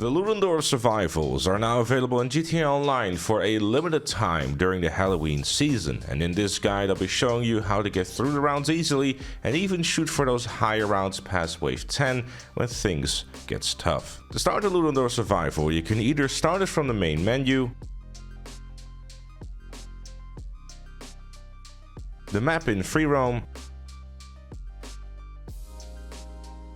The Ludendorff Survivals are now available in GTA Online for a limited time during the Halloween season, and in this guide I'll be showing you how to get through the rounds easily and even shoot for those higher rounds past wave 10 when things gets tough. To start the Ludendorff Survival, you can either start it from the main menu, the map in free roam,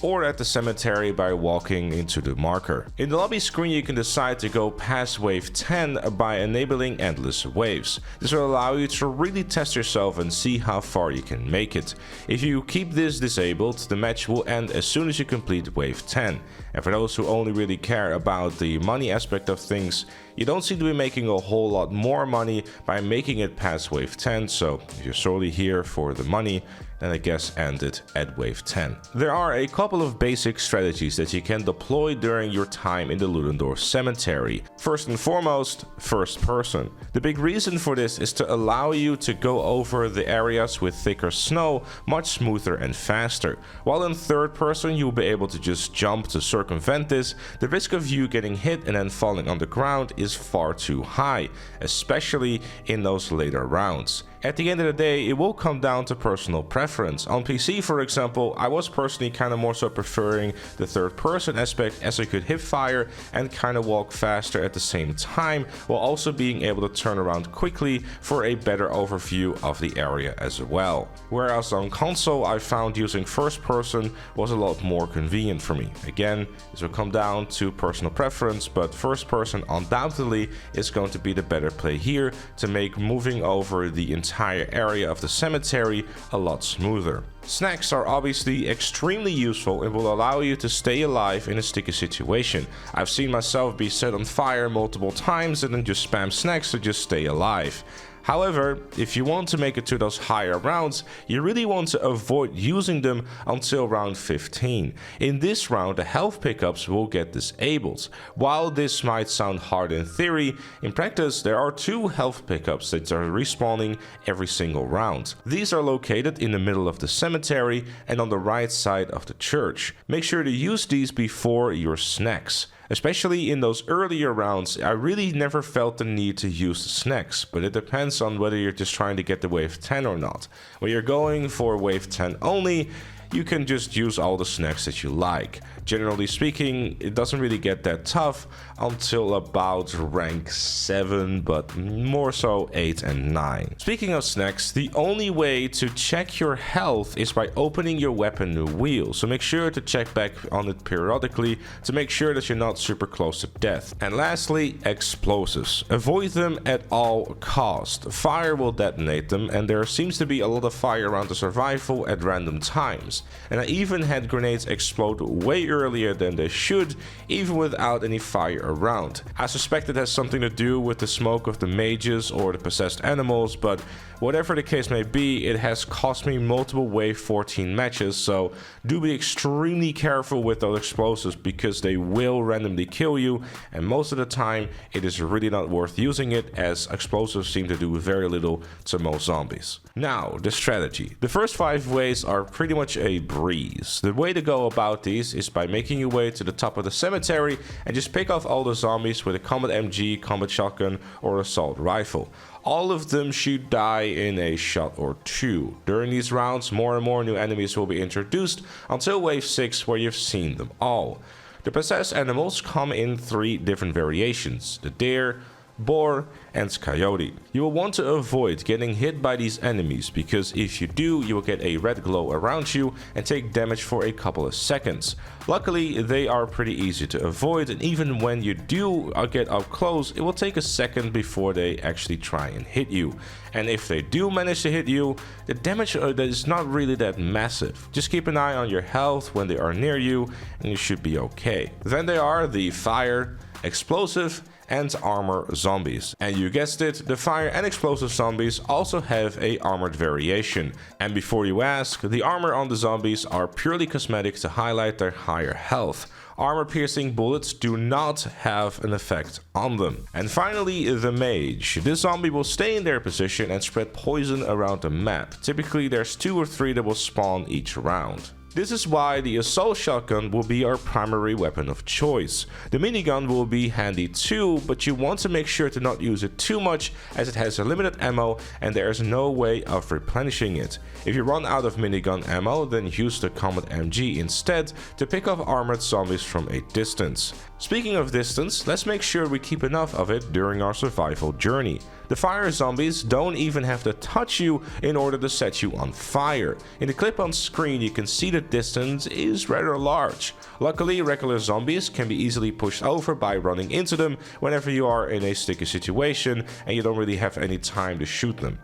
or at the cemetery by walking into the marker. In the lobby screen you can decide to go past wave 10 by enabling endless waves. This will allow you to really test yourself and see how far you can make it. If you keep this disabled, the match will end as soon as you complete wave 10. And for those who only really care about the money aspect of things, you don't seem to be making a whole lot more money by making it past wave 10, so if you're solely here for the money, then I guess end it at wave 10. There are a couple of basic strategies that you can deploy during your time in the Ludendorff Cemetery. First and foremost, first person. The big reason for this is to allow you to go over the areas with thicker snow much smoother and faster. While in third person you'll be able to just jump to circumvent this, the risk of you getting hit and then falling on the ground is far too high, especially in those later rounds. At the end of the day, it will come down to personal preference. On PC, for example, I was personally kind of more so preferring the third person aspect, as I could hip fire and kind of walk faster at the same time, while also being able to turn around quickly for a better overview of the area as well. Whereas on console, I found using first person was a lot more convenient for me. Again, this will come down to personal preference, but first person undoubtedly is going to be the better play here to make moving over the entire area of the cemetery a lot smoother. Snacks are obviously extremely useful and will allow you to stay alive in a sticky situation. I've seen myself be set on fire multiple times and then just spam snacks to just stay alive. However, if you want to make it to those higher rounds, you really want to avoid using them until round 15. In this round, the health pickups will get disabled. While this might sound hard in theory, in practice there are 2 health pickups that are respawning every single round. These are located in the middle of the cemetery and on the right side of the church. Make sure to use these before your snacks. Especially in those earlier rounds, I really never felt the need to use the snacks, but it depends on whether you're just trying to get the wave 10 or not. When you're going for wave 10 only, you can just use all the snacks that you like. Generally speaking, it doesn't really get that tough until about rank 7, but more so 8 and 9. Speaking of snacks, the only way to check your health is by opening your weapon wheel, so make sure to check back on it periodically to make sure that you're not super close to death. And lastly, explosives. Avoid them at all cost. Fire will detonate them, and there seems to be a lot of fire around the survival at random times. And I even had grenades explode way earlier than they should, even without any fire around. I suspect it has something to do with the smoke of the mages or the possessed animals, but whatever the case may be, it has cost me multiple wave 14 matches, so do be extremely careful with those explosives because they will randomly kill you, and most of the time it is really not worth using it, as explosives seem to do very little to most zombies. Now, the strategy. The first 5 ways are pretty much a breeze. The way to go about these is by making your way to the top of the cemetery and just pick off all the zombies with a combat MG, combat shotgun, or assault rifle. All of them should die in a shot or 2. During these rounds, more and more new enemies will be introduced until wave 6, where you've seen them all. The possessed animals come in 3 different variations: the deer, boar, and coyote. You will want to avoid getting hit by these enemies, because if you do, you will get a red glow around you and take damage for a couple of seconds. Luckily, they are pretty easy to avoid, and even when you do get up close, it will take a second before they actually try and hit you. And if they do manage to hit you, the damage is not really that massive. Just keep an eye on your health when they are near you, and you should be okay. Then there are the fire, explosive, and armor zombies. And you guessed it, the fire and explosive zombies also have a armored variation. And before you ask, the armor on the zombies are purely cosmetic to highlight their higher health. Armor-piercing bullets do not have an effect on them. And finally, the mage. This zombie will stay in their position and spread poison around the map. Typically there's 2 or 3 that will spawn each round. This is why the assault shotgun will be our primary weapon of choice. The minigun will be handy too, but you want to make sure to not use it too much as it has a limited ammo and there is no way of replenishing it. If you run out of minigun ammo, then use the Combat MG instead to pick off armored zombies from a distance. Speaking of distance, let's make sure we keep enough of it during our survival journey. The fire zombies don't even have to touch you in order to set you on fire. In the clip on screen you can see the distance is rather large. Luckily, regular zombies can be easily pushed over by running into them whenever you are in a sticky situation and you don't really have any time to shoot them.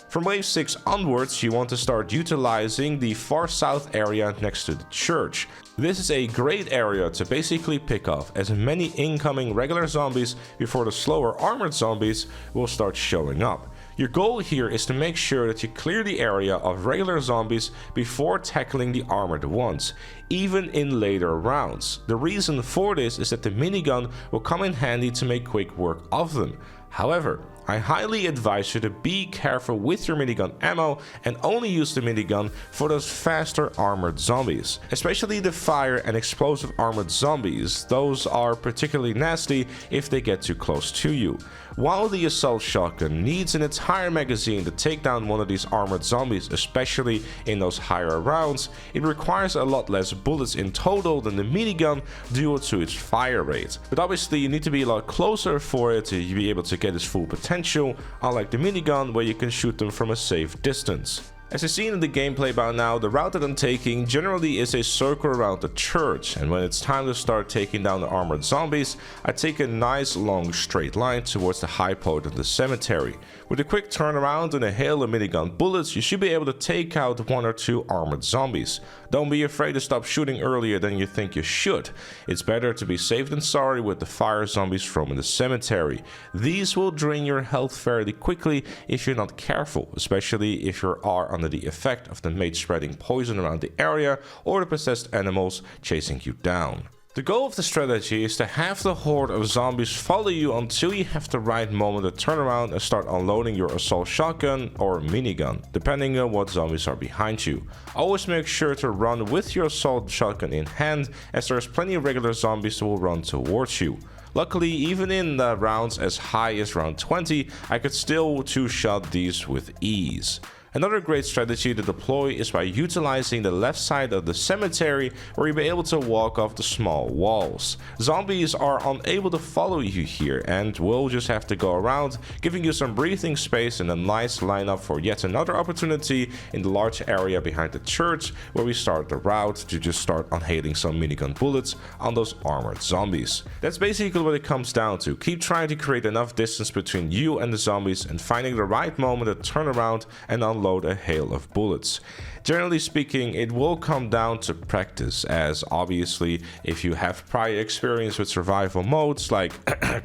From wave 6 onwards, you want to start utilizing the far south area next to the church. This is a great area to basically pick off as many incoming regular zombies before the slower armored zombies will start showing up. Your goal here is to make sure that you clear the area of regular zombies before tackling the armored ones, even in later rounds. The reason for this is that the minigun will come in handy to make quick work of them. However, I highly advise you to be careful with your minigun ammo and only use the minigun for those faster armored zombies. Especially the fire and explosive armored zombies, those are particularly nasty if they get too close to you. While the assault shotgun needs an entire magazine to take down one of these armored zombies, especially in those higher rounds, it requires a lot less bullets in total than the minigun due to its fire rate. But obviously you need to be a lot closer for it to be able to get its full potential, unlike the minigun where you can shoot them from a safe distance. As you've seen in the gameplay by now, the route that I'm taking generally is a circle around the church, and when it's time to start taking down the armored zombies, I take a nice long straight line towards the high point of the cemetery. With a quick turnaround and a hail of minigun bullets, you should be able to take out 1 or 2 armored zombies. Don't be afraid to stop shooting earlier than you think you should. It's better to be safe than sorry with the fire zombies roaming the cemetery. These will drain your health fairly quickly if you're not careful, especially if you are under the effect of the mate spreading poison around the area or the possessed animals chasing you down. The goal of the strategy is to have the horde of zombies follow you until you have the right moment to turn around and start unloading your assault shotgun or minigun, depending on what zombies are behind you. Always make sure to run with your assault shotgun in hand, as there's plenty of regular zombies that will run towards you. Luckily, even in the rounds as high as round 20, I could still two-shot these with ease. Another great strategy to deploy is by utilizing the left side of the cemetery where you'll be able to walk off the small walls. Zombies are unable to follow you here and will just have to go around, giving you some breathing space and a nice lineup for yet another opportunity in the large area behind the church where we start the route to just start unhailing some minigun bullets on those armored zombies. That's basically what it comes down to. Keep trying to create enough distance between you and the zombies and finding the right moment to turn around and unload a hail of bullets. Generally speaking, it will come down to practice, as obviously if you have prior experience with survival modes like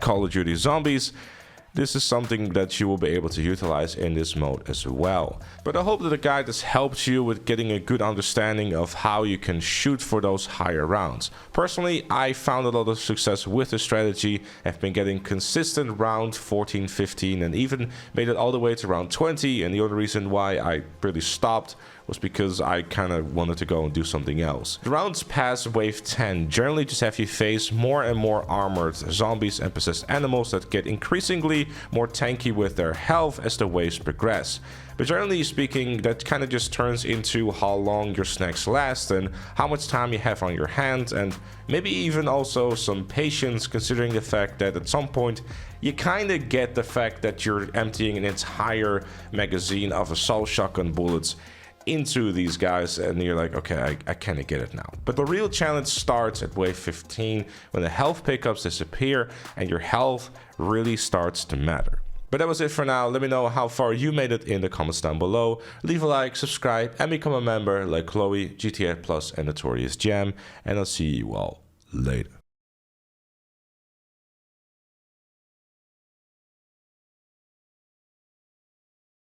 Call of Duty Zombies, this is something that you will be able to utilize in this mode as well. But I hope that the guide has helped you with getting a good understanding of how you can shoot for those higher rounds. Personally, I found a lot of success with this strategy. I've been getting consistent round 14, 15 and even made it all the way to round 20, and the only reason why I really stopped was because I kind of wanted to go and do something else. The rounds past wave 10 generally just have you face more and more armored zombies and possessed animals that get increasingly more tanky with their health as the waves progress. But generally speaking, that kind of just turns into how long your snacks last and how much time you have on your hands, and maybe even also some patience, considering the fact that at some point you kind of get the fact that you're emptying an entire magazine of assault shotgun bullets into these guys and you're like, okay, I kind of get it now. But the real challenge starts at wave 15 when the health pickups disappear and your health really starts to matter. But that was it for now. Let me know how far you made it in the comments down below. Leave a like, subscribe, and become a member like Chloe, GTA Plus, and Notorious Jam. And I'll see you all later.